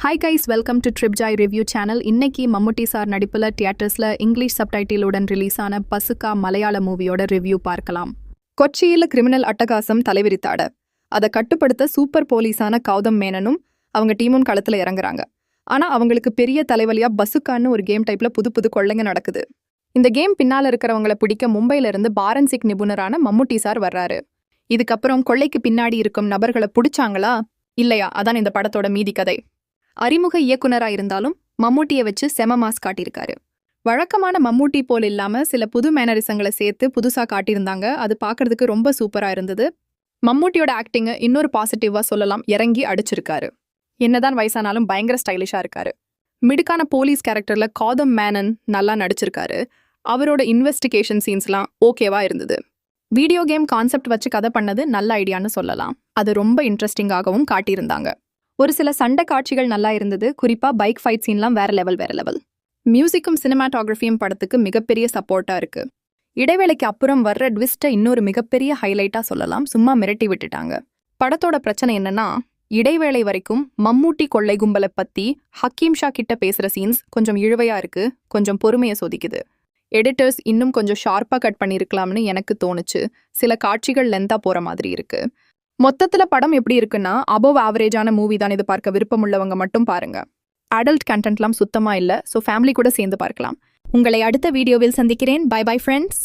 Hi guys, welcome to trip Joy review channel. இன்னைக்கு மம்முட்டி sir நடிப்பில் தியேட்டர்ஸில் English சப்டைட்டிலுடன் release ஆன பசுக்கா மலையாள மூவியோட ரிவ்யூ பார்க்கலாம். கொச்சியில் கிரிமினல் அட்டகாசம் தலைவிரித்தாட அதை கட்டுப்படுத்த சூப்பர் போலீஸான கௌதம் மேனனும் அவங்க டீமும் களத்தில் இறங்குறாங்க. ஆனால் அவங்களுக்கு பெரிய தலைவலியா பசுக்கான்னு ஒரு கேம் டைப்பில் புது புது கொள்ளைங்க நடக்குது. இந்த கேம் பின்னால் இருக்கிறவங்களை பிடிக்க மும்பையிலிருந்து பாரன்சிக் நிபுணரான மம்முட்டி சார் வர்றாரு. இதுக்கப்புறம் கொள்ளைக்கு பின்னாடி இருக்கும் நபர்களை பிடிச்சாங்களா இல்லையா, அதான் இந்த படத்தோட மீதி கதை. அறிமுக இயக்குனரா இருந்தாலும் மம்மூட்டியை வச்சு செம மாஸ் காட்டியிருக்காரு. வழக்கமான மம்மூட்டி போல் இல்லாம சில புது மேனரிசங்களை சேர்த்து புதுசா காட்டியிருந்தாங்க. அது பார்க்கறதுக்கு ரொம்ப சூப்பரா இருந்தது. மம்மூட்டியோட ஆக்டிங்கை இன்னொரு பாசிட்டிவா சொல்லலாம், இறங்கி அடிச்சிருக்காரு. என்னதான் வயசானாலும் பயங்கர ஸ்டைலிஷா இருக்காரு. மிடுக்கான போலீஸ் கேரக்டர்ல கௌதம் மேனன் நல்லா நடிச்சிருக்காரு. அவரோட இன்வெஸ்டிகேஷன் சீன்ஸ்லாம் ஓகேவா இருந்தது. வீடியோ கேம் கான்செப்ட் வச்சு கதை பண்ணது நல்ல ஐடியான்னு சொல்லலாம். அது ரொம்ப இன்ட்ரெஸ்டிங்காகவும் காட்டியிருந்தாங்க. ஒரு சில சண்டை காட்சிகள் நல்லா இருந்தது. குறிப்பா பைக் ஃபைட் சீன்லாம் வேற லெவல். மியூசிக்கும் சினிமாட்டோகிராஃபியும் படத்துக்கு மிகப்பெரிய சப்போர்ட்டா இருக்கு. இடைவேளைக்கு அப்புறம் வர்ற ட்விஸ்ட்டை இன்னொரு மிகப்பெரிய ஹைலைட்டா சொல்லலாம். சும்மா மிரட்டி விட்டுட்டாங்க. படத்தோட பிரச்சனை என்னன்னா, இடைவேளை வரைக்கும் மம்மூட்டி கொள்ளை கும்பலை பத்தி ஹக்கீம் ஷா கிட்ட பேசுற சீன்ஸ் கொஞ்சம் இழுவையா இருக்கு, கொஞ்சம் பொறுமையை சோதிக்குது. எடிட்டர்ஸ் இன்னும் கொஞ்சம் ஷார்ப்பா கட் பண்ணியிருக்கலாம்னு எனக்கு தோணுச்சு. சில காட்சிகள் லென்த்தா போற மாதிரி இருக்கு. மொத்தத்துல படம் எப்படி இருக்குன்னா, அபவ் ஆவரேஜான மூவி தான். இது பார்க்க விருப்பமுள்ளவங்க மட்டும் பாருங்க. அடல்ட் கண்டென்ட்லாம் சுத்தமா இல்ல, ஸோ ஃபேமிலி கூட சேர்ந்து பார்க்கலாம். உங்களை அடுத்த வீடியோவில் சந்திக்கிறேன். Bye bye friends.